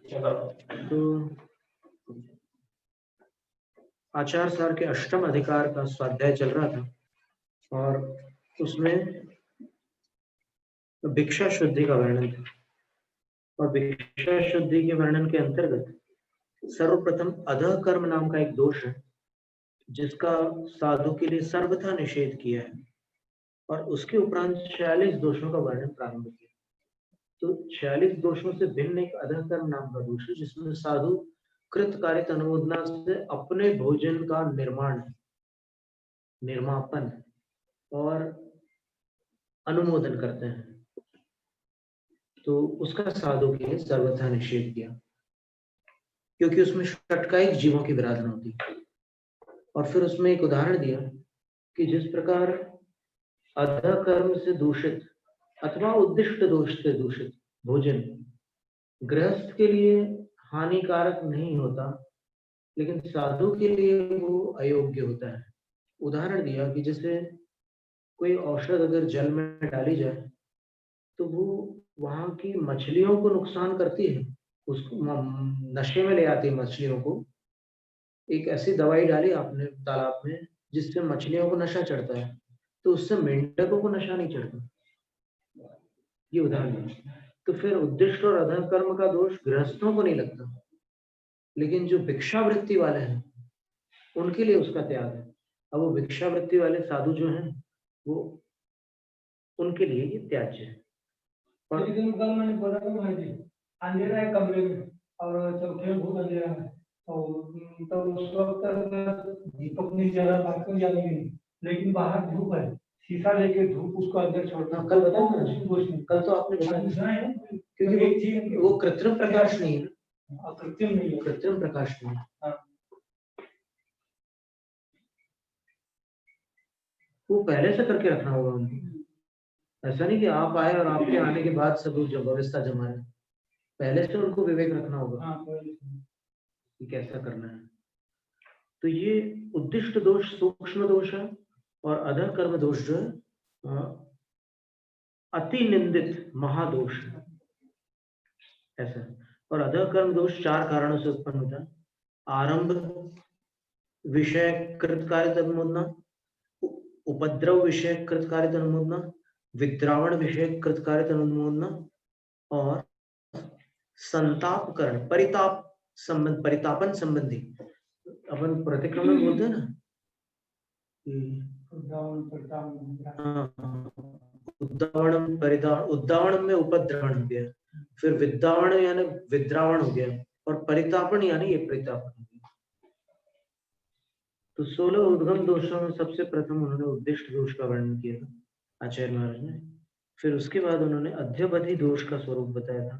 तो आचार सार के अष्टम अधिकार का स्वाध्याय चल रहा था और उसमें भिक्षा शुद्धि का वर्णन था। और भिक्षा शुद्धि के वर्णन के अंतर्गत सर्वप्रथम अधः कर्म नाम का एक दोष है जिसका साधु के लिए सर्वथा निषेध किया है और उसके उपरांत 46 दोषों का वर्णन प्रारंभ किया। तो 46 दोषों से भिन्न एक अधः कर्म नाम का दोष है जिसमें साधु कृतकार्यत अनुमोदना से अपने भोजन का निर्माण, निर्मापन और अनुमोदन करते हैं, तो उसका साधु के लिए सर्वथा निषेध किया क्योंकि उसमें षटकायिक जीवों की विराधना होती है। और फिर उसमें एक उदाहरण दिया कि जिस प्रकार अधः कर्म से दूषित अथवा उद्दिष्ट दोष से दूषित भोजन गृहस्थ के लिए हानिकारक नहीं होता, लेकिन साधु के लिए वो अयोग्य होता है। उदाहरण दिया कि जैसे कोई औषध अगर जल में डाली जाए तो वो वहां की मछलियों को नुकसान करती है, उसको नशे में ले आती है मछलियों को। एक ऐसी दवाई डाली आपने तालाब में जिससे मछलियों को नशा चढ़ता है, तो उससे मेंढकों को नशा नहीं चढ़ता। ये उदाहरण है। तो फिर उद्दिष्ट और अधः कर्म का दोष गृहस्थों को नहीं लगता, लेकिन जो भिक्षावृत्ति वाले हैं उनके लिए उसका त्याग है। अब वो भिक्षावृत्ति वाले साधु जो हैं वो उनके लिए ये त्याज्य है। और कल मैंने बोला था भाई जी, अंधेरा है कमरे में और चौथे में बहुत अंधेरा है तो उस वक्त दीपक नहीं जला, बालकनी जाने के लिए, लेकिन बाहर धूप है, शीशा लेके धूप उसको अंदर छोड़ना। कल बताया ना, कल तो आपने बताया क्योंकि वो कृत्रिम प्रकाश नहीं है, कृत्रिम नहीं है, कृत्रिम प्रकाश नहीं है। वो पहले से करके रखना होगा उनको। ऐसा नहीं कि आप आए और आपके आने के बाद सब व्यवस्था जमा है, पहले से उनको विवेक रखना होगा कि कैसा करना है। तो ये उद्दिष्ट दोष सूक्ष्म दोष है और अधः कर्म दोष जो है अति निंदित महादोष है, ऐसा। और अधः कर्म दोष 4 कारणों से उत्पन्न होता है। आरंभ विषय कृतकार्य अनुमोदना, उपद्रव विषय कृतकार्य अनुमोदना, विद्रावण विषय कृतकार्य अनुमोदना और संताप करण परिताप संबंध परितापन संबंधी। अपन प्रतिक्रमण बोलते हैं ना, उद्दावण में उपद्रवण हो गया, फिर विद्रावण यानी विद्रावण हो गया और परितापन यानी ये परितापन हो गया। तो 16 उद्गम दोषों में सबसे प्रथम उन्होंने उद्दिष्ट दोष का वर्णन किया था आचार्य महाराज ने। फिर उसके बाद उन्होंने अध्यवधि दोष का स्वरूप बताया था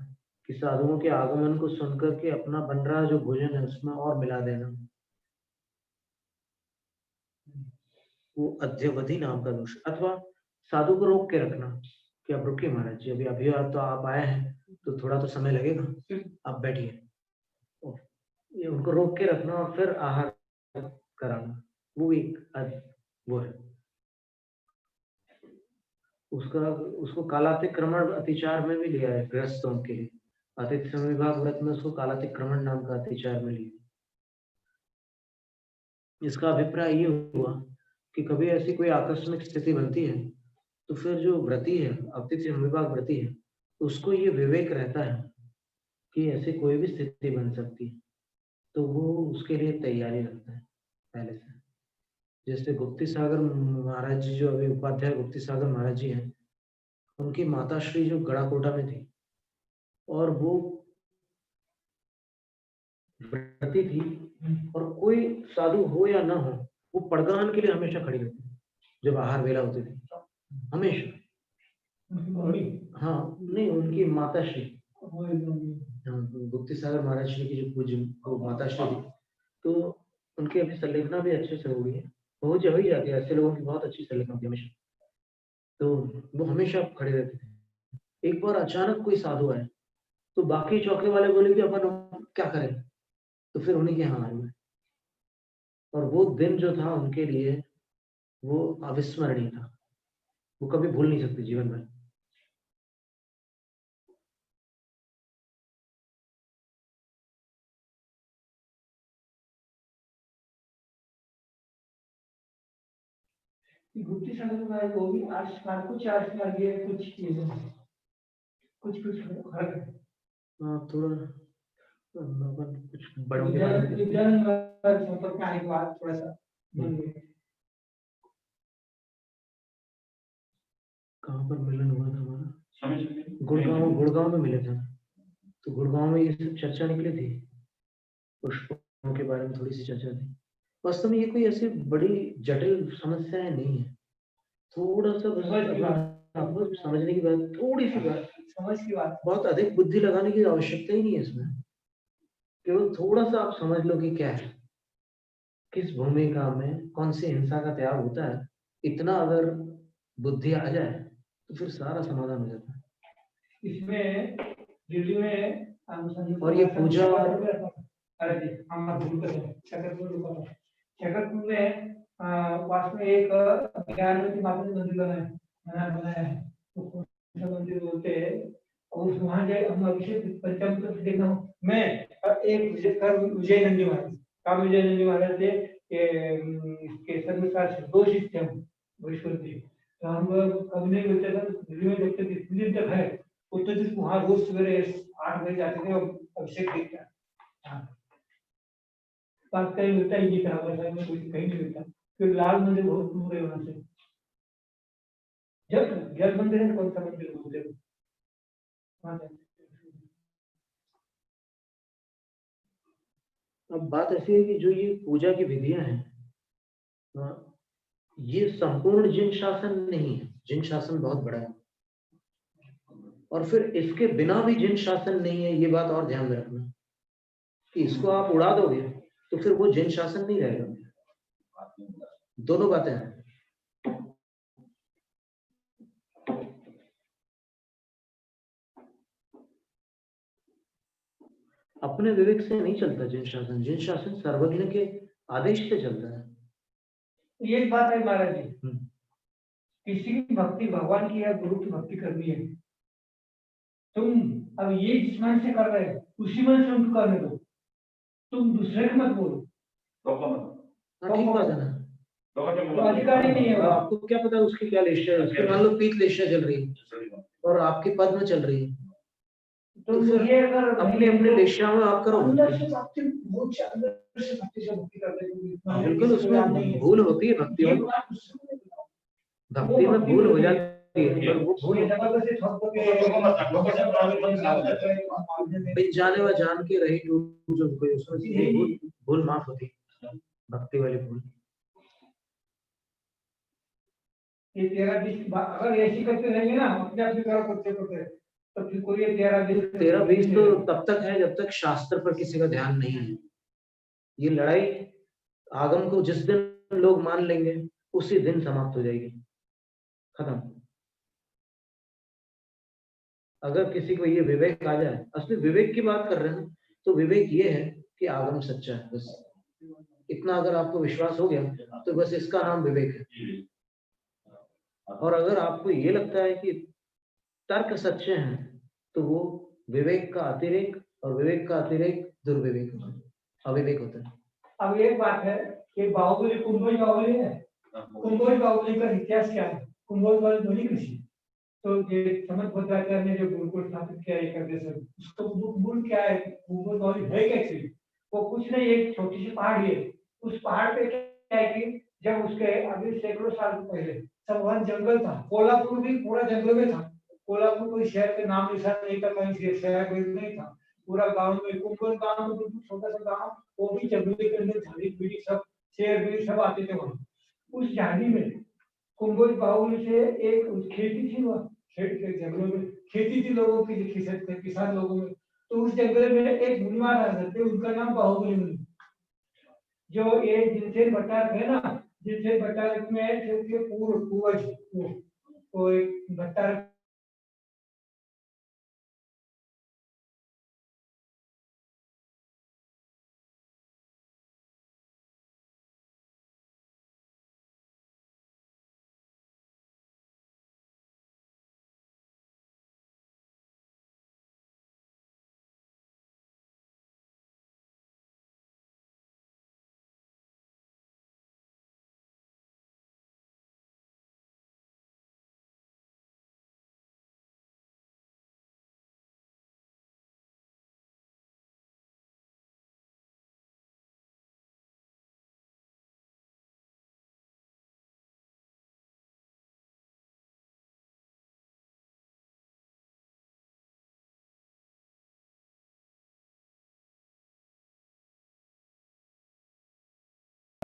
कि साधुओं के आगमन को सुनकर के अपना बन रहा जो भोजन है उसमें और मिला देना, वो अध्यवधि नाम का दोष। अथवा साधु को रोक के रखना कि अब रुकिए महाराज जी, अभी तो आप आए हैं तो थोड़ा तो समय लगेगा, आप बैठिए। ये उनको रोक के रखना और फिर आहार कराना, वो एक वो है। उसको कालातिक्रमण अतिचार में भी लिया है गृहस्थों के लिए। आतिथ्य समय विभाग व्रत में उसको कालातिक्रमण नाम का अतिचार में लिया। इसका अभिप्राय ये हुआ कि कभी ऐसी कोई आकस्मिक स्थिति बनती है तो फिर जो व्रती है, अतिथि विभाग व्रती है, उसको ये विवेक रहता है कि ऐसी कोई भी स्थिति बन सकती है, तो वो उसके लिए तैयारी रखता है पहले से। जैसे गुप्ती सागर महाराज जी, जो अभी उपाध्याय गुप्ती सागर महाराज जी हैं, उनकी माता श्री जो गड़ाकोटा में थी और वो व्रती थी, और कोई साधु हो या ना हो वो पड़गान के लिए हमेशा खड़ी रहती थी जब आहार वेला होती थी, हमेशा। हाँ नहीं, उनकी माता श्री गुप्ती सागर महाराज श्री की जो पूज्य माता श्री थी, तो उनकी अभी संलेखना भी अच्छे से हो गई है, हो ही जाती है। ऐसे लोगों की बहुत अच्छी संलेखना होती है हमेशा, तो वो हमेशा खड़े रहते थे। एक बार अचानक कोई साधु आए तो बाकी चौके वाले बोले कि अपन क्या करें, तो फिर उन्हीं के यहाँ आए हुए। और वो दिन जो था उनके लिए वो अविस्मरणीय था, वो कभी भूल नहीं सकते जीवन में। गुप्ती संगत में वो भी आर्ट्स मार्ग, कुछ आर्ट्स मार्ग है, कुछ चीजें हैं, कुछ फर्क है। हाँ थोड़ा कुछ बड़ों के बारे में विज्ञान संपर्क में आने के बाद थोड़ा सा बन गया। कहाँ पर मिलन हुआ था हमारा? समझ गुड़गांव में मिले थे। तो गुड़गांव में ये सब चर्चा निकली थी, पुष्पों के बारे में थोड़ी सी चर्चा थी। वास्तव में ये कोई ऐसी बड़ी जटिल समस्याएं नहीं है, थोड़ा सा बस आपको समझने की बात, थोड़ी सी बात, समझ की बात, बहुत अधिक बुद्धि लगाने की आवश्यकता ही नहीं है इसमें। केवल थोड़ा सा आप समझ लो कि क्या है, किस भूमिका में कौन सी हिंसा का त्याग होता है, इतना अगर बुद्धि आ जाए तो फिर सारा समाधान हो जाता है। इसमें दिल्ली में और ये पूजा अरे जी हम भूल गए, शकरपुर में पास में एक ज्ञान की माता मंदिर बनाया है, उसको मंदिर बोलते हैं। और वहाँ जाए हम अभिषेक पंचम तो देखा हूँ मैं। एक विजय नंदी महाराज, विजय नंदी महाराज थे के सर्वसार दो शिष्य वैष्णव जी। तो हम कभी नहीं बोलते थे, दिल्ली में जब तक इतने दिन तक है उतने दिन वहाँ रोज सवेरे 8 बजे जाते थे और अभिषेक देखते हैं। बात कहीं मिलता ही नहीं था, वैसा में कुछ कहीं नहीं मिलता, फिर लाल मंदिर बहुत दूर है वहां से। जल मंदिर है, कौन सा मंदिर बोलते हैं? अब बात ऐसी है कि जो ये पूजा की विधियां हैं, ये संपूर्ण जिन शासन नहीं है, जिन शासन बहुत बड़ा है, और फिर इसके बिना भी जिन शासन नहीं है, ये बात और ध्यान में रखना कि इसको आप उड़ा दोगे तो फिर वो जिन शासन नहीं रहेगा। दोनों बातें हैं। अपने विवेक से नहीं चलता जिन शासन, जिन शासन सर्वज्ञ के आदेश से चलता है। ये बात है महाराज जी, किसी की भक्ति भगवान की या गुरु की भक्ति करनी है, तुम अब ये जिस मन से कर रहे हो उसी मन से उनको करने दो, तुम दूसरे को मत बोलो। ठीक बात है ना, तो अधिकारी नहीं है। आपको क्या पता उसकी क्या लेशा है, उसकी मान लो पीत लेशा चल रही है और आपकी पद्म चल रही है, तो फिर ये अगर अपने अपने लेशा में आप करो। अंदर से भक्ति से भक्ति करते हो, बिल्कुल उसमें भूल होती है, भक्ति में भूल हो जाती है, पर वो भूल जाने व जान के रही जो कोई उसमें भूल माफ होती है, भक्ति वाली भूल। ये 13-20 अगर ऐसी करते रहेंगे ना अपने आप करते तो फिर कोई 13-20 तो तब तक है जब तक शास्त्र पर किसी का ध्यान नहीं है। ये लड़ाई आगम को जिस दिन लोग मान लेंगे उसी दिन समाप्त हो जाएगी, खत्म। अगर किसी को ये विवेक आ जाए, असली विवेक की बात कर रहे हैं, तो विवेक ये है कि आगम सच्चा है, बस इतना अगर आपको विश्वास हो गया तो बस इसका नाम विवेक है। और अगर आपको ये लगता है कि तर्क सच्चे हैं तो वो विवेक का अतिरेक, और विवेक का अतिरेक दुर्विवेक होता है, अविवेक होता है। अब एक बात है कि बाहुबली कुंभोज बाहुबली है, कुंभोज बाहुबली का इतिहास क्या है? कुंभोज बाहुबली कृषि तो ये समझ भद्राचार्य ने जो गुरुकुल स्थापित किया एक देश, उसका मूल क्या है? कुंभोज बाहुबली है क्या एक्चुअली? वो कुछ नहीं, एक छोटी सी पहाड़ी है। उस पहाड़ पे क्या है कि जब उसके अभी सैकड़ों साल पहले सब वहां जंगल था, कोल्हापुर भी पूरा जंगल में था। कोल्हापुर कोई शहर के नाम निशान नहीं था, कहीं शहर नहीं था, पूरा गांव में कुंभल गांव में बिल्कुल छोटा सा गांव, वो भी जंगल के अंदर झाड़ी पीड़ी सब शेर भी सब आते थे वहां। उस झाड़ी में कुंभल बाहुबली से एक खेती थी, वह खेत के जंगलों में खेती थी लोगों की, किसान लोगों में। तो उस जंगल में एक मुनिवार रहते थे, उनका नाम बाहुबली मुनि। जो ये जिनसे भट्टारक है ना, जिनसे भट्टारक में जो पूर्वज वो एक भट्टारक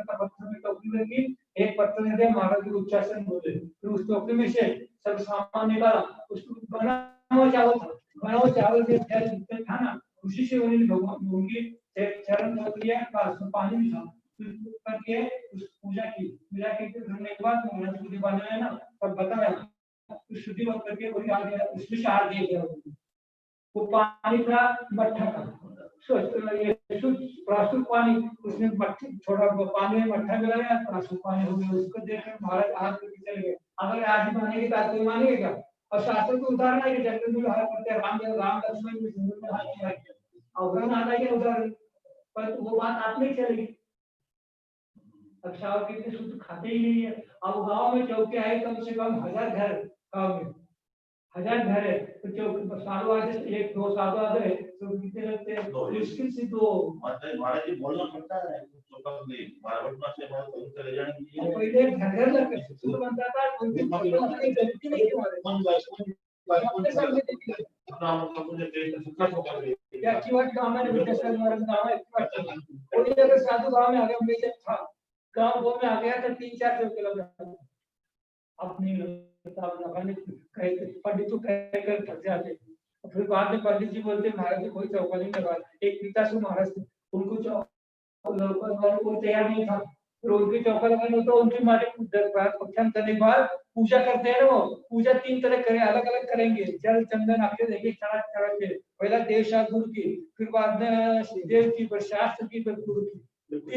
का पत्थर में टोकरी रखी, एक पत्थर ने दिया, महाराज जी उच्चासन बोले, फिर उस टोकरी में से सब सामान निकाला, उसको बना हुआ चावल था, बना हुआ चावल से था ना, उसी से उन्होंने भगवान उनकी चरण धो लिया, पानी भी था करके उस पूजा की, पूजा करने के बाद महाराज जी बनाया है ना, तब बताया शुद्धि मत करके कोई आ गया, उसमें से हाथ दे दिया, वो पानी था मट्ठा का, प्राशुद्ध पानी, उसने मट्टी छोड़ा, पानी में मट्ठा मिलाया, प्राशुद्ध पानी हो गया, उसको देखकर महाराज हाथ करके चले गए। अगर आज भी मानेंगे तो कोई मानेगा क्या? और शास्त्र को उदाहरण है कि जंगल में हाथ करते राम लक्ष्मण भी जंगल में हाथ किया, अवगुण आता है उदाहरण, पर वो बात आप नहीं चलेगी। अब चावल कितने शुद्ध खाते ही नहीं है। अब गांव में चौके आए कम से कम 1000 घर, गांव में 1000 घर है, तो चौक सालों आगे एक दो सालों आगे तो कितने लगते हैं, मुश्किल से तो महाराज जी बोलना पड़ता है, महाराज से बहुत चले जाएंगे, पहले घर घर लग शुरू बनता था, उनकी गलती नहीं क्या की बात गांव में विदेशर महाराज गांव में और ये अगर साधु गांव में आ गया, मैं जब था गांव में आ गया तो 3-4 चौके लग जाते, अब नहीं लगता, लगाने कहे पंडित तो कहकर थक जाते, फिर बाद में पंडित जी बोलते महाराज जी कोई चौका नहीं लगा, एक पिताश्री महाराज थे, उनको वो तैयार नहीं था, फिर उनकी चौका लगाने तो उनकी मालिक प्रख्यान करने के बाद पूजा करते हैं, वो पूजा 3 तरह करें, अलग अलग करेंगे, जल चंदन आपके देखिए चढ़ा के, पहला देव गुरु की, फिर बाद में देव की, फिर शास्त्र की, फिर गुरु की,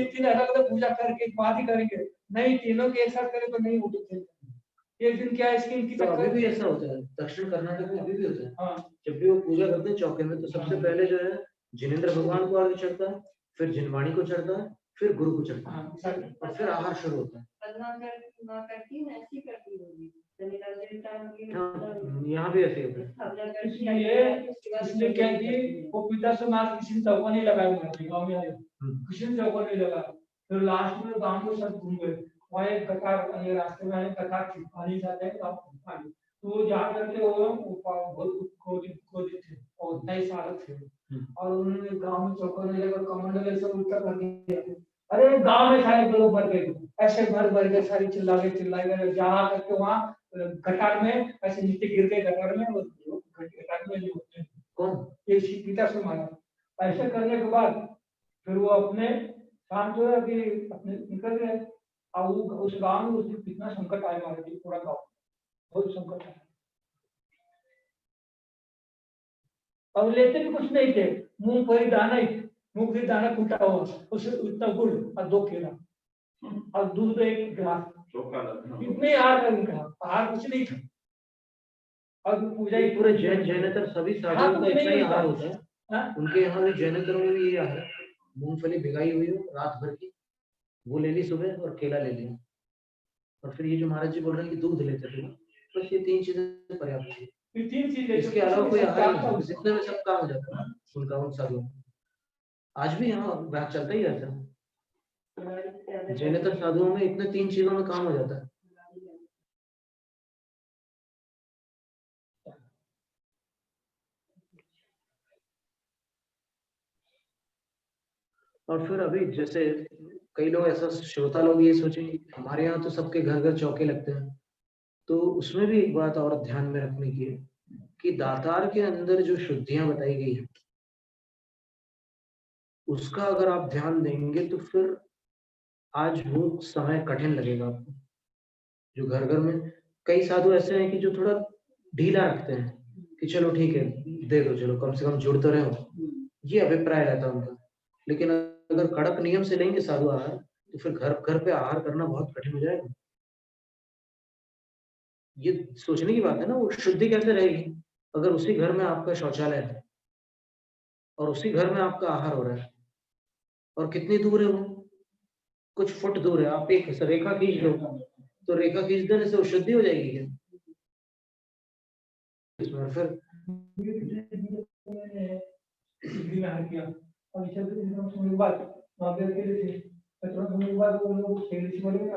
3 अलग अलग पूजा करके बाद ही करेंगे, नहीं तीनों के एक साथ करें तो नहीं उठते। एक दिन क्या है इनकी तो अभी भी ऐसा होता है, दक्षिण कर्नाटक में अभी भी होता है। हाँ। जब भी वो पूजा करते हैं चौके में, तो सबसे पहले जो है जिनेंद्र भगवान को अर्घ्य चढ़ता है, फिर जिनवाणी को चढ़ता है, फिर गुरु को चढ़ता है, और फिर आहार शुरू होता है। यहाँ भी ऐसे होता है। इसलिए क्या कि वो पिता से मार किसी चौका नहीं लगाया, गाँव में आए किसी ने चौका नहीं लगाया, फिर लास्ट में गाँव में सब घूम गए, वहाँ एक कतार रास्ते में कतार पानी जाता है पानी, तो वो जा करके वो बहुत खोदित थे और नए साल थे, और उन्होंने गाँव में चौका नहीं लगा, कमंडल सब उल्टा कर दिया, अरे गाँव में सारे लोग भर गए, ऐसे भर गए, सारी चिल्लाए जहाँ करके वहाँ गटार में ऐसे नीचे गिर गए, गटार में गटार में नहीं होते कौन ये पिता से मारा, ऐसे करने के बाद फिर वो अपने शाम जो है अभी अपने निकल गए, और उस गांव में उसने कितना संकट आया, हमारे लिए पूरा गांव बहुत संकट आया, और लेते भी कुछ नहीं थे, मूंगफली दाना कूटा हुआ, उससे उतना गुड़ और 2 केला और दूध 1 गिलास, इतने आहार कुछ नहीं था, और पूजा ही पूरे जैनेतर सभी साधुओं का इतना ही आहार होता है, उनके यहाँ भी जैनेतरों में भी ये आहार है, मूंगफली भिगाई हुई हो रात भर की, वो ले ली सुबह, और केला ले लिया, और फिर ये जो महाराज जी बोल रहे हैं कि दूध लेते थे, बस ये 3 चीजें पर्याप्त है, 3 चीजें, इसके अलावा कोई आहार नहीं, जितने में सब काम हो जाता है उनका, उन साधुओं। आज भी यहाँ बात चलता ही रहता है, जैनेतर साधुओं में इतने 3 चीजों में काम हो जाता है। और फिर अभी जैसे कई लोग ऐसा, श्रोता लोग ये सोचेंगे हमारे यहाँ तो सबके घर घर चौके लगते हैं, तो उसमें भी एक बात और ध्यान में रखने की है कि दातार के अंदर जो शुद्धियां बताई गई है, उसका अगर आप ध्यान देंगे तो फिर आज वो समय कठिन लगेगा आपको। जो घर घर में कई साधु ऐसे हैं कि जो थोड़ा ढीला रखते हैं कि चलो ठीक है दे दो, चलो कम से कम जुड़ तो रहे हो, ये अभिप्राय रहता है उनका। लेकिन अगर कड़क नियम से लेंगे साधु आहार, तो फिर घर घर पे आहार करना बहुत कठिन हो जाएगा। ये सोचने की बात है ना, वो शुद्धि कैसे रहेगी अगर उसी घर में आपका शौचालय है और उसी घर में आपका आहार हो रहा है, और कितनी दूर है वो, कुछ फुट दूर है, आप एक रेखा खींच लो, तो रेखा खींच देने से वो शुद्धि हो जाएगी क्या? इसमें फिर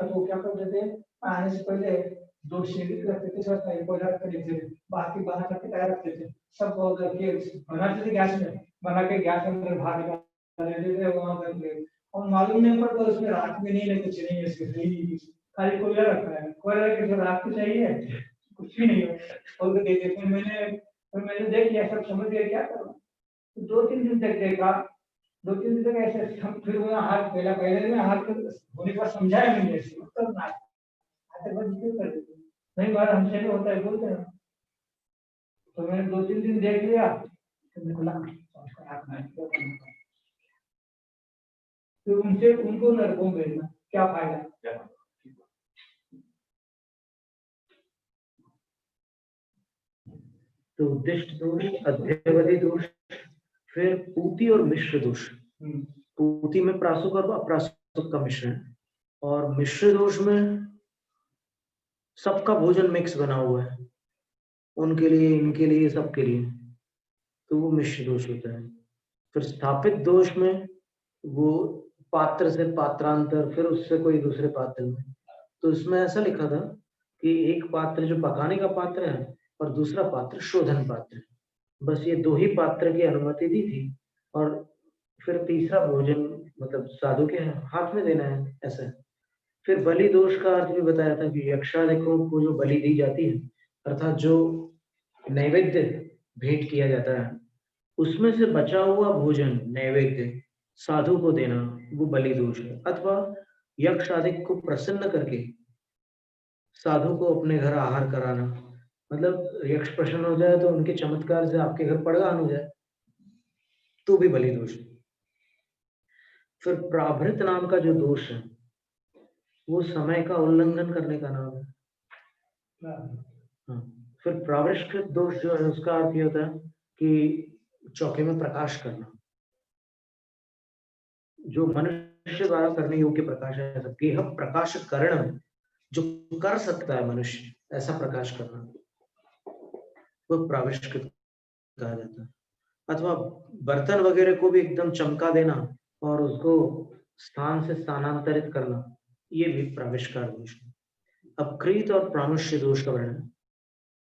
तो क्या करते थे, आने से पहले 2 सीढ़ी रखते थे, सब रख थे, बाकी बना करके तैयार रखते थे, सब बनाते थे गैस में, बना के गैस में भाग देते थे, वहां और मालूम नहीं पड़ता उसमें रात में नहीं लेके चलेंगे, इसके खाली कोयला रखा है, कोयला के जो रात को चाहिए कुछ भी नहीं है, और दे देते। फिर मैंने देख लिया, सब समझ गया क्या करूँ। तो 2-3 दिन तक देखा, 2-3 दिन तक ऐसे फिर वो हाथ पहला पहले में हाथ होने के बाद समझाया मैंने ऐसे मतलब ना आते बंद क्यों कर देते नहीं, बार हमसे नहीं होता है बोलते हैं। तो मैंने 2-3 दिन देख लिया, फिर निकला फिर उनसे उनको नरकों भेजना क्या फायदा। तो उद्दिष्ट दोष, अध्यवधि दोष, फिर पूति और मिश्र दोष। पूति में प्रासुक और अप्रासुक का मिश्रण, और मिश्र दोष में सबका भोजन मिक्स बना हुआ है, उनके लिए, इनके लिए, सबके लिए, तो वो मिश्र दोष होता है। फिर स्थापित दोष में वो पात्र से पात्रांतर, फिर उससे कोई दूसरे पात्र में। तो इसमें ऐसा लिखा था कि एक पात्र जो पकाने का पात्र है और दूसरा पात्र शोधन पात्र है, बस ये 2 ही पात्र की अनुमति दी थी, और फिर तीसरा भोजन मतलब साधु के हाथ में देना है, ऐसा है। फिर बलि दोष का अर्थ भी बताया था कि यक्षादिकों को जो बलि दी जाती है, अर्थात जो नैवेद्य भेंट किया जाता है, उसमें से बचा हुआ भोजन नैवेद्य साधु को देना, वो बलि दोष है। अथवा यक्ष आदि को प्रसन्न करके साधु को अपने घर आहार कराना, मतलब यक्ष प्रसन्न हो जाए तो उनके चमत्कार से आपके घर पड़गान हो जाए, तो भी बलि दोष है। फिर प्राभृत नाम का जो दोष है, वो समय का उल्लंघन करने का नाम है। हाँ। फिर प्राविष्कृत दोष जो है, उसका अर्थ ये होता है कि चौके में प्रकाश करना, जो मनुष्य द्वारा करने योग्य प्रकाश है, गेह प्रकाश करण, जो कर सकता है मनुष्य, ऐसा प्रकाश करना, वो प्राविष्कृत कहा जाता है। अथवा बर्तन वगैरह को भी एकदम चमका देना और उसको स्थान से स्थानांतरित करना, ये भी प्राविष्कार दोष है। अब क्रीत और प्रामुष्य दोष का वर्णन।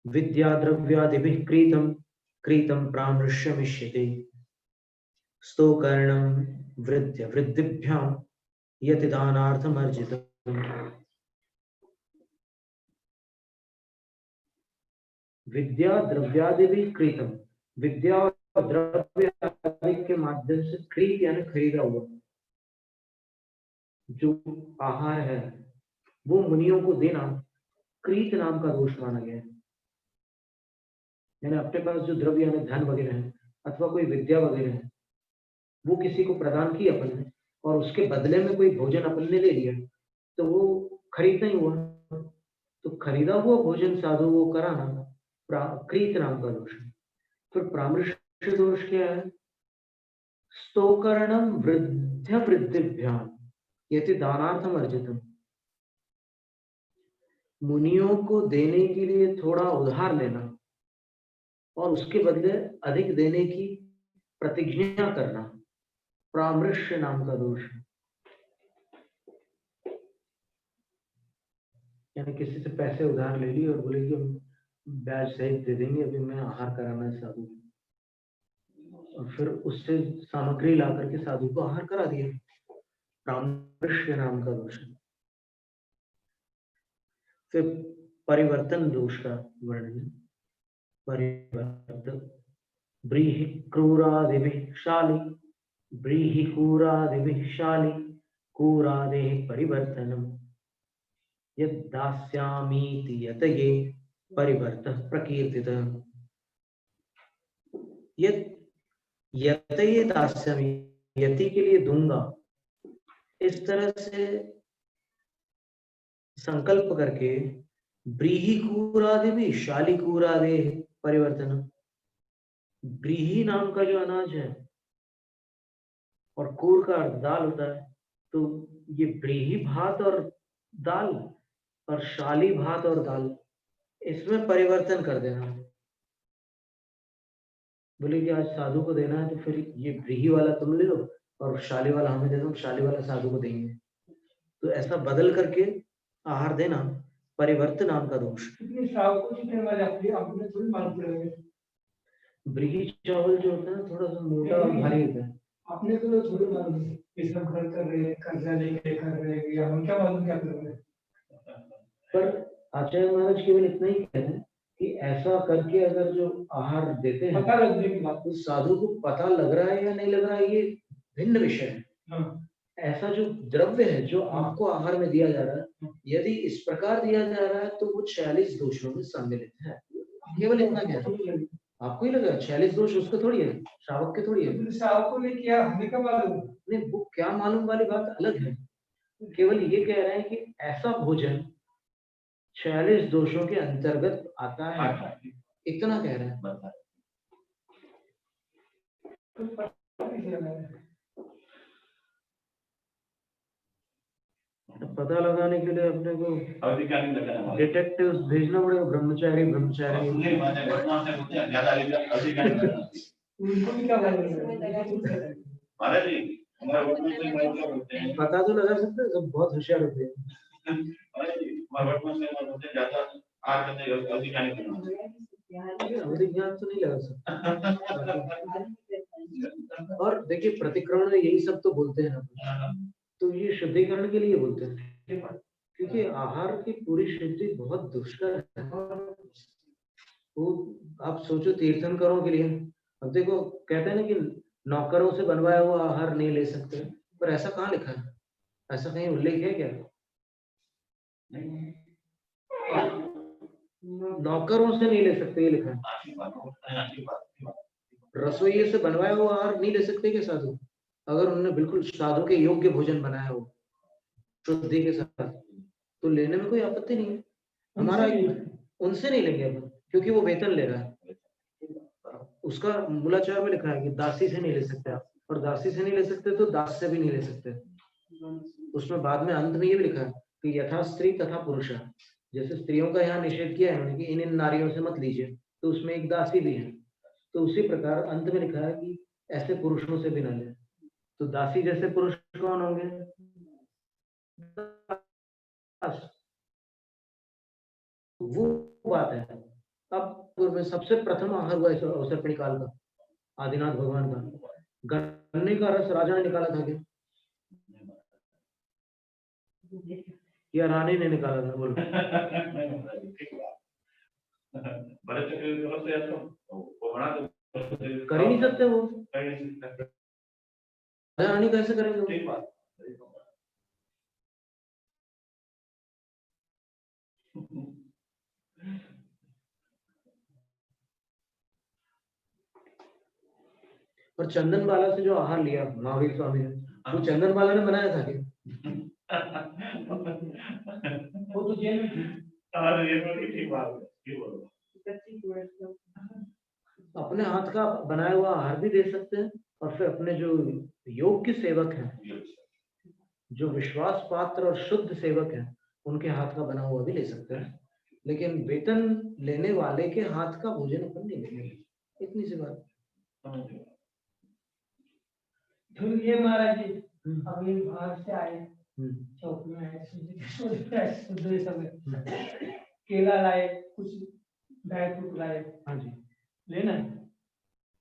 विद्या द्रव्यादिभिः क्रीतम क्रीतम प्रामृष्यमिष्यते स्तोकर्णं वृद्ध्य वृद्धिभ्यां यति दानार्थमर्जितम्। विद्या द्रव्यादिभिः क्रीतम, विद्या और द्रव्य आदि के माध्यम से क्रीत यानी खरीदा हुआ जो आहार है, वो मुनियों को देना क्रीत नाम का दोष माना गया है। यानी अपने पास जो द्रव्य यानी धन वगैरह है अथवा कोई विद्या वगैरह है, वो किसी को प्रदान की अपन ने, और उसके बदले में कोई भोजन अपन ने ले लिया, तो वो खरीदना ही हुआ। तो खरीदा हुआ भोजन साधु वो कराना क्रीत नाम का दोष है। फिर प्रामृष्य दोष क्या है? स्तोकर्णम वृद्ध्य वृद्धिभ्यां यति दानार्थम अर्जितम। मुनियों को देने के लिए थोड़ा उधार लेना और उसके बदले अधिक देने की प्रतिज्ञा करना, प्रामृष्य नाम का दोष है। यानी किसी से पैसे उधार ले लिए और बोले कि हम ब्याज सहित दे देंगे, अभी मैं आहार कराना है साधु, और फिर उससे सामग्री ला करके साधु को आहार करा दिया, प्रामृष्य नाम का दोष है। फिर परिवर्तन दोष का वर्णन। परिवर्तन ब्रीहि क्रूरादिभिः शाली, ब्रीहि क्रूरादिभिः शाली, क्रूरादेः परिवर्तनम् यत् दास्यामीति यतये परिवर्तः प्रकीर्तितः। यतये दास्यामि, यति के लिए दूंगा, इस तरह से संकल्प करके ब्रीहि कूरादि शाली कूरादे परिवर्तन। ब्रीहि नाम का जो अनाज है और कूर का दाल होता है, तो ये ब्रीहि भात और दाल और शाली भात और दाल, इसमें परिवर्तन कर देना। बोले कि आज साधु को देना है तो फिर ये ब्रीहि वाला तुम ले लो और शाली वाला हमें दे दो, शाली वाला साधु को देंगे। तो ऐसा बदल करके आहार देना परिवर्तन नाम का दोष। ब्रीही चावल जो होता है थोड़ा सा मोटा और भारी होता है, अपने को तो थोड़ी मालूम है ये सब घर कर रहे हैं, कर्जा लेके कर रहे हैं, या हम क्या मालूम क्या कर रहे हैं। पर आचार्य महाराज केवल इतना ही कह रहे हैं कि ऐसा करके अगर जो आहार देते हैं पता लगने की बात। उस साधु को पता लग रहा है या नहीं लग रहा है ये भिन्न विषय है। हाँ, ऐसा जो द्रव्य है जो आपको आहार में दिया जा रहा है, यदि इस प्रकार दिया जा रहा है तो वो 46 दोषों में सम्मिलित है। केवल इतना कह रहे हैं। आपको ही लगा 46 दोष उसको थोड़ी है, श्रावक के थोड़ी है। श्रावकों ने किया, हमें क्या मालूम। नहीं, वो क्या मालूम वाली बात अलग है। केवल ये कह रहे हैं कि ऐसा भोजन 46 दोषों के अंतर्गत आता है, इतना कह रहे हैं। पता लगाने के लिए अपने को डिटेक्टिव भेजना पड़ेगा, ब्रह्मचारी ब्रह्मचारी। पता तो लगा सकते हैं, सब बहुत होशियार होते हैं। अवधि ज्ञान तो नहीं लगा सकता। और देखिए प्रतिक्रमण में यही सब तो बोलते हैं ना, तो ये शुद्धिकरण के लिए बोलते हैं, क्योंकि आहार की पूरी शुद्धि बहुत दुष्कर है। वो आप सोचो तीर्थंकरों के लिए, अब देखो कहते हैं ना कि नौकरों से बनवाया हुआ आहार नहीं ले सकते, पर ऐसा कहाँ लिखा है? ऐसा कहीं उल्लेख है क्या? नौकरों से नहीं ले सकते ये लिखा है। रसोइये से बनवाया हुआ आहार नहीं ले सकते क्या साधु? अगर उन्होंने बिल्कुल साधु के योग्य भोजन बनाया हो शुद्धि के साथ, तो लेने में कोई आपत्ति नहीं है। हमारा उनसे नहीं लेंगे अपन, क्योंकि वो वेतन ले रहा है। उसका मूलाचार में लिखा है कि दासी से नहीं ले सकते आप, और दासी से नहीं ले सकते तो दास से भी नहीं ले सकते। उसमें बाद में अंत में ये भी लिखा है कि यथा स्त्री तथा पुरुष, जैसे स्त्रियों का यहाँ निषेध किया है उन्होंने कि इन नारियों से मत लीजिए, तो उसमें एक दासी भी है। तो उसी प्रकार अंत में लिखा है कि ऐसे पुरुषों से भी न ले। तो दासी जैसे पुरुष कौन होंगे? वो बात है। अब में सबसे प्रथम आहार हुआ अवसर निकाल का, आदिनाथ भगवान का गन्ने का रस राजा ने निकाला था क्या, या रानी ने निकाला था? बोलो। कर ही नहीं सकते वो, रानी कैसे करेंगे? और चंदन बाला से जो आहार लिया महावीर स्वामी ने, वो चंदन बाला ने बनाया था क्या? वो तो जेल में थी। अपने हाथ का बनाया हुआ आहार भी दे सकते हैं, और फिर अपने जो योग्य सेवक हैं, जो विश्वास पात्र और शुद्ध सेवक हैं, उनके हाथ का बना हुआ भी ले सकते हैं। लेकिन वेतन लेने वाले के हाथ का भोजन अपन नहीं लेंगे, इतनी सी बात। ये महाराज जी अभी बाहर से आए, चौक में आए, केला लाए, कुछ ड्राई फ्रूट लाए। हाँ जी, लेना है,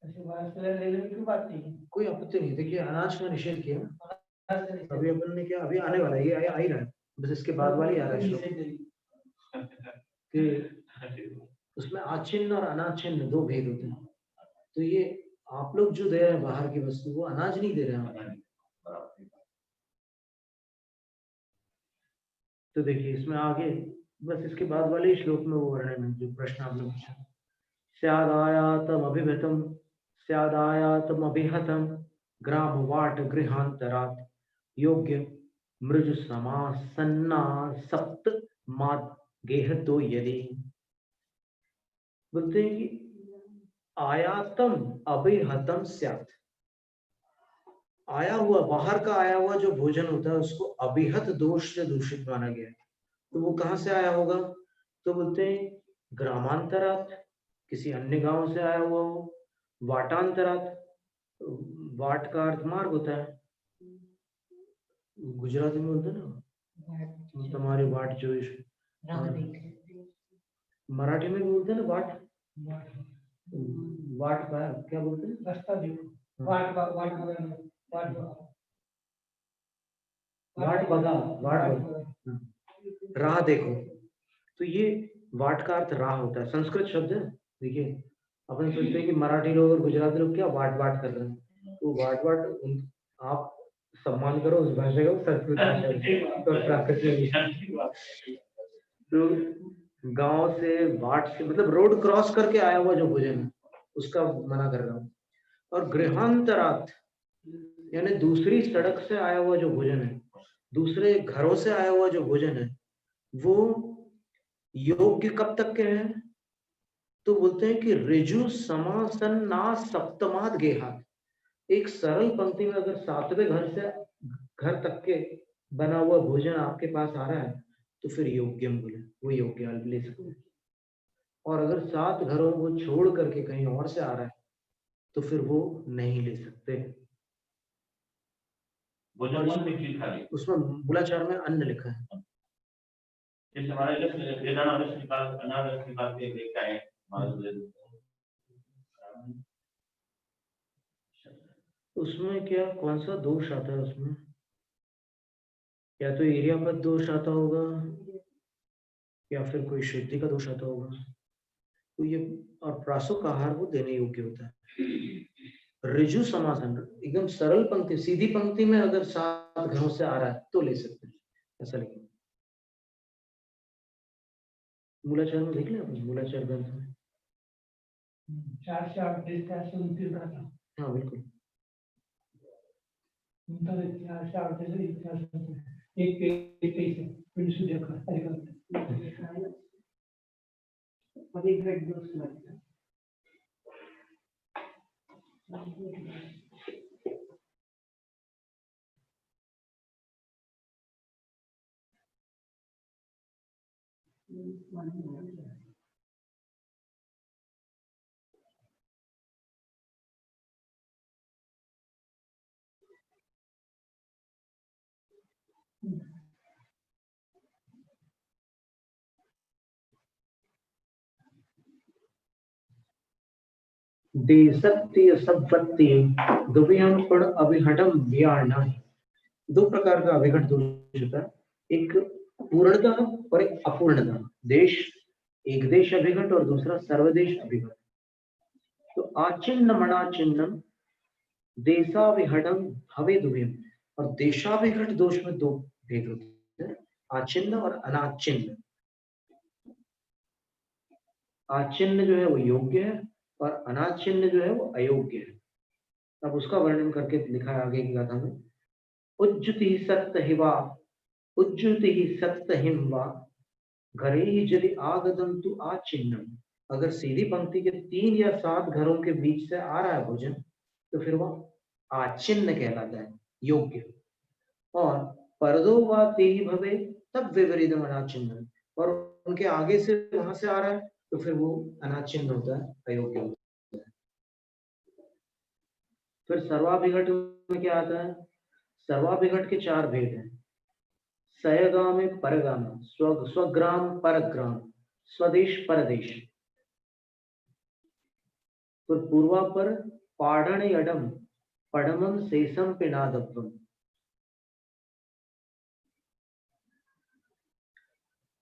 ऐसे बाहर से लेने में कोई बात नहीं है, कोई आपत्ति नहीं। देखिए अनाज का निषेध किया, अभी अपन ने क्या, अभी आने वाला है, ये आ ही रहा है, बस इसके बाद वाली आ रहा है श्लोक कि उसमें आच्छिन्न और अनाच्छिन्न दो भेद होते हैं। तो ये आप लोग जो दे रहे हैं बाहर की वस्तु, वो अनाज नहीं दे रहे हैं। तो देखिए इसमें आगे बस इसके बाद वाले श्लोक में वो वर्णन है जो प्रश्न आप लोग पूछा। स्यादायातम अभिभृतम स्यादायातम अभिहतम ग्राम वाट गृहांतरात योग्य मृज समासन्ना सप्त मात गेहतो यदि। बोलते हैं कि आयातम अभिहतम स्यात्, आया हुआ बाहर का आया हुआ जो भोजन होता है उसको अभिहत दोष से दूषित माना गया है। तो वो कहाँ से आया होगा? तो बोलते हैं ग्रामांतरात, किसी अन्य गांव से आया हुआ हो। वाटांतरात, वाट का अर्थ मार्ग होता है, गुजराती में बोलते हैं ना तुम्हारी वाट जो मराठी में बोलते हैं ना वाट, वाट का क्या बोलते हैं? रास्ता देखो, वाट वाट बगा, राह देखो, तो ये वाट का अर्थ राह होता है, संस्कृत शब्द है। देखिए अपन सोचते हैं कि मराठी लोग और गुजराती लोग क्या वाट वाट कर रहे हैं, तो वाट वाट आप सम्मान करो उस भाषा का, संस्कृत भाषा तो प्राकृतिक। तो गांव से वाट से मतलब रोड क्रॉस करके आया हुआ जो भोजन है उसका मना कर रहा हूँ। और गृहांतरात यानी दूसरी सड़क से आया हुआ जो भोजन है, दूसरे घरों से आया हुआ जो भोजन है, वो योग्य कब तक के हैं? तो बोलते हैं कि ऋजु समासन ना सप्तमाद गेहात। एक सरल पंक्ति में अगर 7वें घर से घर तक के बना हुआ भोजन आपके पास आ रहा है तो फिर योग्यम बोले, वो योग्य आप ले सकते हैं। और अगर 7 घरों को छोड़ करके कहीं और से आ रहा है तो फिर वो नहीं ले सकते। उसमें मूलाचार में अन्न लिखा है। जैसे हमारे निकाल के लेके आए उसमें क्या कौन सा दोष आता है उसमें? या तो एरिया पर दोष आता होगा या फिर कोई शुद्धि का दोष आता होगा। तो ये और प्रासुक आहार वो देने योग्य होता है। ऋजु समासन एकदम सरल पंक्ति, सीधी पंक्ति में अगर 7 घरों से आ रहा है तो ले सकते हैं, ऐसा लिखा। मूलाचार में देख लें, मूलाचार ग्रंथ में 4 से 8 429 था। हाँ बिल्कुल, 4 से 8 एक विशुद्ध अधिकार अधिक दोष लगता है। देशत्य संपत्ति द्वियम पण अभिघटम व्याना। 2 प्रकार का अभिघट दोष होता है, एक पूर्णतः और एक अपूर्णतः। देश, एक देश अभिघट और दूसरा सर्वदेश अभिघट। तो आचिन्न मणाचिन्नम देशाभिघटम भवे द्वियम। और देशाभिघट दोष में 2 भेद होते हैं, आचिन्न और अनाचिन्न। आचिन्न जो है वो योग्य है और अनाचिन्न जो है वो अयोग्य है। अब उसका वर्णन करके लिखा है आगे की गाथा में। उज्जुति सत्तहिवा उज्जुति सत्तहिम वा घरे ही यदि आगतम तु आचिन्नम। अगर सीधी पंक्ति के 3 या 7 घरों के बीच से आ रहा है भोजन तो फिर वह आचिन्न कहलाता है, योग्य। और परदो वा तेहि भवे तब विपरीतम अनाचिन्न। और उनके आगे से वहां से आ रहा है तो फिर वो अनाचिन्न होता है, अयोग्य होता है। फिर सर्वाभिघट में क्या आता है? सर्वाभिघट के 4 भेद हैं। सयगामे परगाम, स्वग्राम परग्राम, स्वदेश परदेश। तो पूर्वा पर पाढ़ण यडम पढ़मम शेषम पिनादत्वम।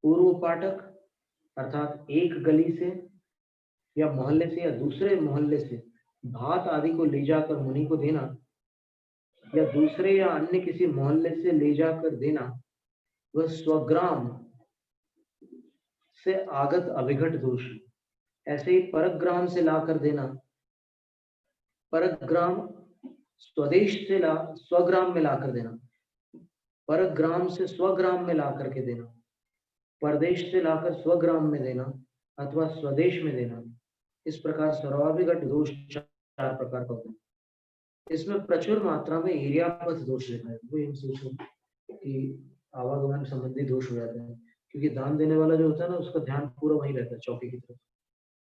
पूर्व पाठक अर्थात एक गली से या मोहल्ले से या दूसरे मोहल्ले से भात आदि को ले जाकर मुनि को देना, या दूसरे या अन्य किसी मोहल्ले से ले जाकर देना, वह स्वग्राम से आगत अभिघट दोष। ऐसे ही परग्राम से लाकर देना, परग्राम स्वदेश से स्वग्राम में लाकर देना, परग्राम से स्वग्राम में लाकर के देना, परदेश से लाकर स्वग्राम में देना अथवा स्वदेश में देना। इस प्रकार सर्वाभिघट दोष 4 प्रकार का होता है। इसमें प्रचुर मात्रा में एरियापथ दोष रहता है। वो हम सोचो कि आवागमन संबंधी दोष हो जाते हैं, क्योंकि दान देने वाला जो होता है ना उसका ध्यान पूरा वहीं रहता है, चौकी की तरफ।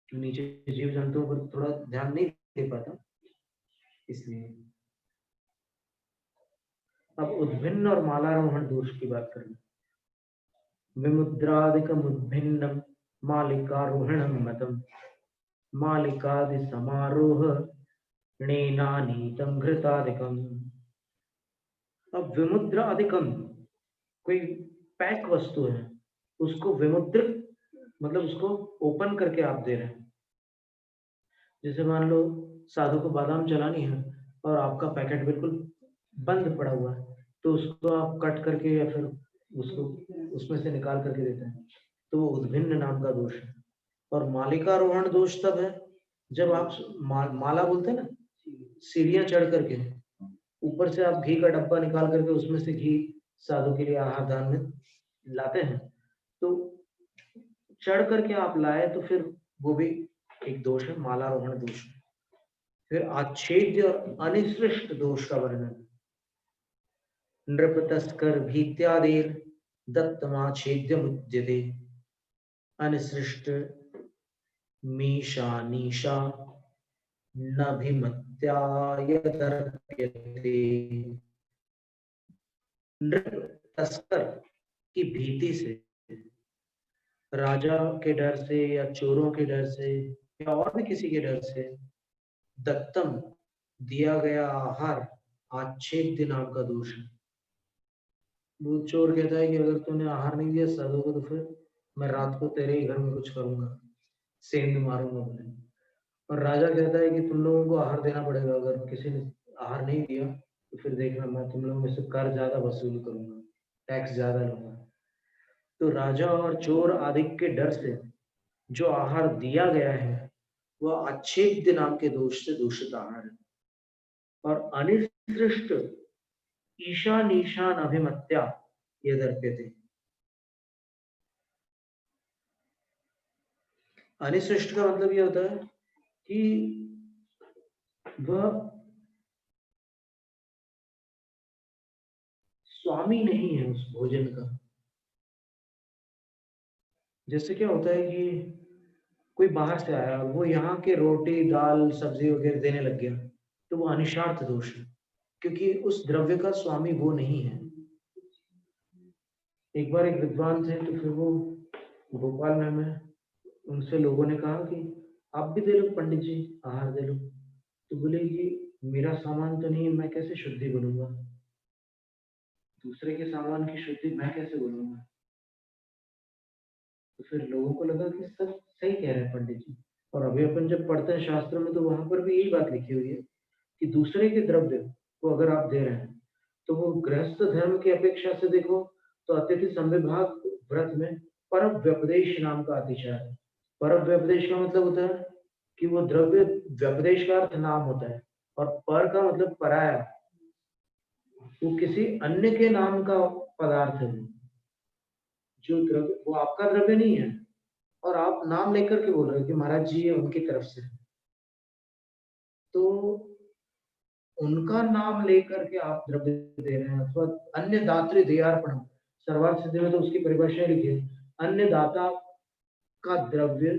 नीचे जीव जंतुओं पर थोड़ा ध्यान नहीं दे पाता, इसलिए। अब उद्भिन्न और मालारोहण दोष की बात करें। विमुद्रादिकम उद्भिन्नम मालिकारोहणम मतम मालिकादि समारोह णेनानीतम घृतादिकम। अब विमुद्रा अधिकम, कोई पैक वस्तु है उसको विमुद्रित मतलब उसको ओपन करके आप दे रहे हैं। जैसे मान लो साधु को बादाम चलानी है और आपका पैकेट बिल्कुल बंद पड़ा हुआ है, तो उसको आप कट करके या फिर उसको उसमें से निकाल करके देते हैं, तो वो उद्भिन्न नाम का दोष है। और मालिकारोहण दोष तब है जब आप माला बोलते हैं ना, सीढ़ियां चढ़ करके ऊपर से आप घी का डब्बा निकाल करके उसमें से घी साधु के लिए आहार दान में लाते हैं, तो चढ़ करके आप लाए तो फिर वो भी एक दोष है, मालारोहण दोष। फिर आच्छेद्य और अनिसृष्ट दोष का वर्णन, नृप तस्कर भीत्यादेर दत्तमाच्छेद्य मुद्यते अनिसृष्ट मीशा नीशा नभिमत्यायदर्प्यते। नृप तस्कर की भीति से, राजा के डर से या चोरों के डर से या और भी किसी के डर से, दत्तम दिया गया आहार आच्छेद्य नाम का दोष है। वो चोर कहता है कि अगर तूने आहार नहीं दिया साधु को तो फिर मैं रात को तेरे ही घर में कुछ करूंगा, सेंध मारूंगा बोले। और राजा कहता है कि तुम लोगों को आहार देना पड़ेगा, अगर किसी ने आहार नहीं दिया तो फिर देखना मैं तुम लोगों में से कर ज्यादा वसूल करूंगा, टैक्स ज्यादा लूंगा। तो राजा और चोर आदि के डर से जो आहार दिया गया है वह अच्छेद्य नाम के दोष से दूषित आहार है। और अनिसृष्ट ईशान ईशान अभिमत्या ये दर्प्यते। अनिसृष्ट का मतलब ये होता है कि वह स्वामी नहीं है उस भोजन का। जैसे क्या होता है कि कोई बाहर से आया, वो यहाँ के रोटी दाल सब्जी वगैरह देने लग गया, तो वो अनिशार्थ दोष है, क्योंकि उस द्रव्य का स्वामी वो नहीं है। एक बार एक विद्वान थे, तो फिर वो भोपाल में उनसे लोगों ने कहा कि आप भी दे लो पंडित जी, आहार दे लो। तो बोले कि मेरा सामान तो नहीं है, मैं कैसे शुद्धि बनूंगा, दूसरे के सामान की शुद्धि मैं कैसे बनूंगा। तो फिर लोगों को लगा कि सब सही कह रहे हैं पंडित जी। और अभी अपन जब पढ़ते हैं शास्त्र में तो वहां पर भी यही बात लिखी हुई है कि दूसरे के द्रव्य को अगर आप दे रहे हैं तो वो गृहस्थ धर्म की अपेक्षा से देखो तो अतिथि संविभाग व्रत में पर व्यपदेश नाम का अतिचार है। पर व्यपदेश का मतलब होता है कि वो द्रव्य, व्यपदेश का अर्थ नाम होता है और पर का मतलब पराया, वो किसी अन्य के नाम का पदार्थ है। जो द्रव्य वो आपका द्रव्य नहीं है और आप नाम लेकर के बोल रहे हो कि महाराज जी ये उनकी तरफ से, तो उनका नाम लेकर के आप द्रव्य दे रहे हैं। अथवा अन्य दात्री देयार्पण, सर्वार्थ सिद्धि में तो उसकी परिभाषा लिखी है, अन्य दाता का द्रव्य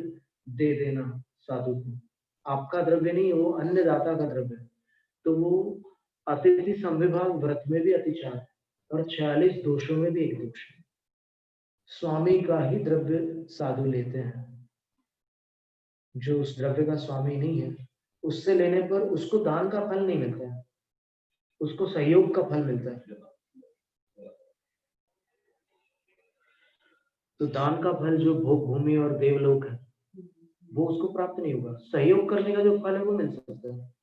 दे देना साधु को। आपका द्रव्य नहीं, वो अन्य दाता का द्रव्य है, तो वो अतिथि संविभाग व्रत में भी अतिचार है और 46 दोषों में भी एक दोष है। स्वामी का ही द्रव्य साधु लेते हैं, जो उस द्रव्य का स्वामी नहीं है उससे लेने पर उसको दान का फल नहीं मिलता है, उसको सहयोग का फल मिलता है। तो दान का फल जो भोग भूमि और देवलोक है वो उसको प्राप्त नहीं होगा, सहयोग करने का जो फल है वो मिल सकता है।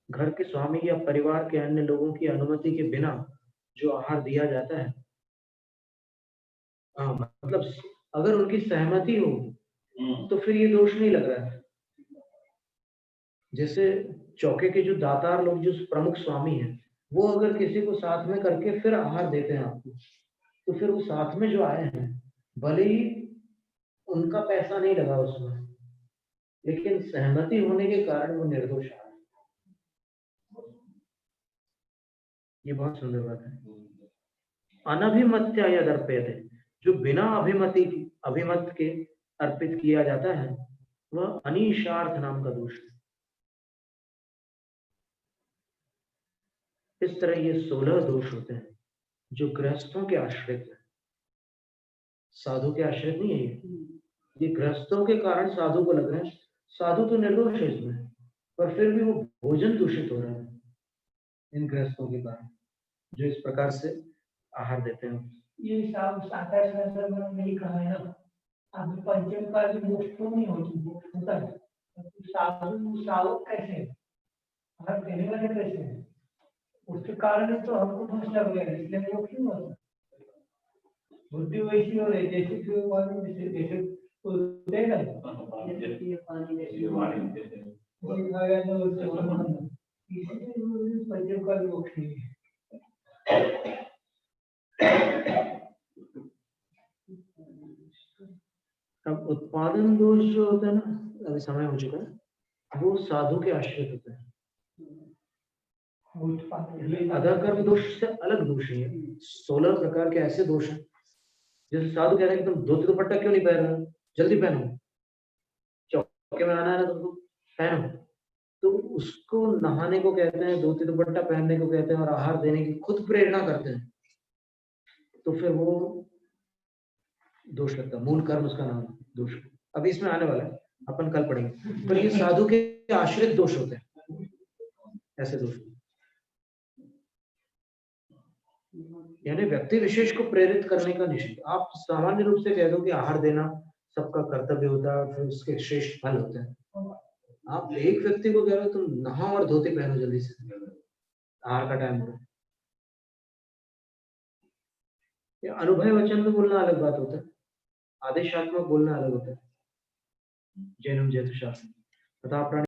घर के स्वामी या परिवार के अन्य लोगों की अनुमति के बिना जो आहार दिया जाता है, मतलब अगर उनकी सहमति हो तो फिर ये दोष नहीं लग रहा है। जैसे चौके के जो दातार लोग, जो प्रमुख स्वामी हैं, वो अगर किसी को साथ में करके फिर आहार देते हैं आपको, तो फिर वो साथ में जो आए हैं भले ही उनका पैसा नहीं लगा उसमें, लेकिन सहमति होने के कारण वो निर्दोष आ रहे हैं। ये बहुत सुंदर बात है। अनभिमत्या या दर्प्यते, जो बिना अभिमत के अर्पित किया जाता है वह अनिशार्थ नाम का दोष है। इस तरह ये 16 दोष होते हैं जो गृहस्थों के आश्रित है, साधु के आश्रित नहीं है। ये गृहस्थों के कारण साधु को लग रहा है, साधु तो निर्दोष है इसमें, पर फिर भी वो भोजन दूषित हो रहा है इन गृहस्थों के कारण, जो इस प्रकार से आहार देते हैं। ये साकार शास्त्र में नहीं कहा है ना, अब पंचम का जो मोक्ष तो नहीं होता है, साधु साधु कैसे है, हर देने वाले कैसे है, उसके कारण तो हमको दोष लग गया, इसलिए वो क्यों होता, बुद्धि वैसी हो रही जैसे कि वाणी जैसे जैसे तो देगा इसलिए पंचम का मोक्ष नहीं है। अब उत्पादन दोष जो होता है ना, अभी समय हो चुका है, वो साधु के आश्रित होते हैं। अधर्म दोष से अलग दोष है, 16 प्रकार के ऐसे दोष हैं। जैसे साधु कह रहे हैं कि तुम धोती दुपट्टा क्यों नहीं पहन रहे, जल्दी पहनो, चौके में आना है ना तुमको, पहनो। तो उसको नहाने को कहते हैं, धोती दुपट्टा पहनने को कहते हैं, और आहार देने की खुद प्रेरणा करते हैं, तो फिर वो दोष लगता है, मूल कर्म उसका नाम दोष। अभी इसमें आने वाला है, अपन कल पढ़ेंगे। पर ये साधु के आश्रित दोष होते हैं, ऐसे दोष, यानी व्यक्ति विशेष को प्रेरित करने का निषेध। आप सामान्य रूप से कह दो कि आहार देना सबका कर्तव्य होता है, फिर उसके श्रेष्ठ फल होते हैं। आप एक व्यक्ति को कह रहे हो तुम नहाओ और धोती पहनो जल्दी से, आहार का टाइम हो। ये अनुभव वचन में बोलना अलग बात होता है, आदेशात्मक बोलना अलग होता है। जैनम जैतु शास्त्र तथा प्राणी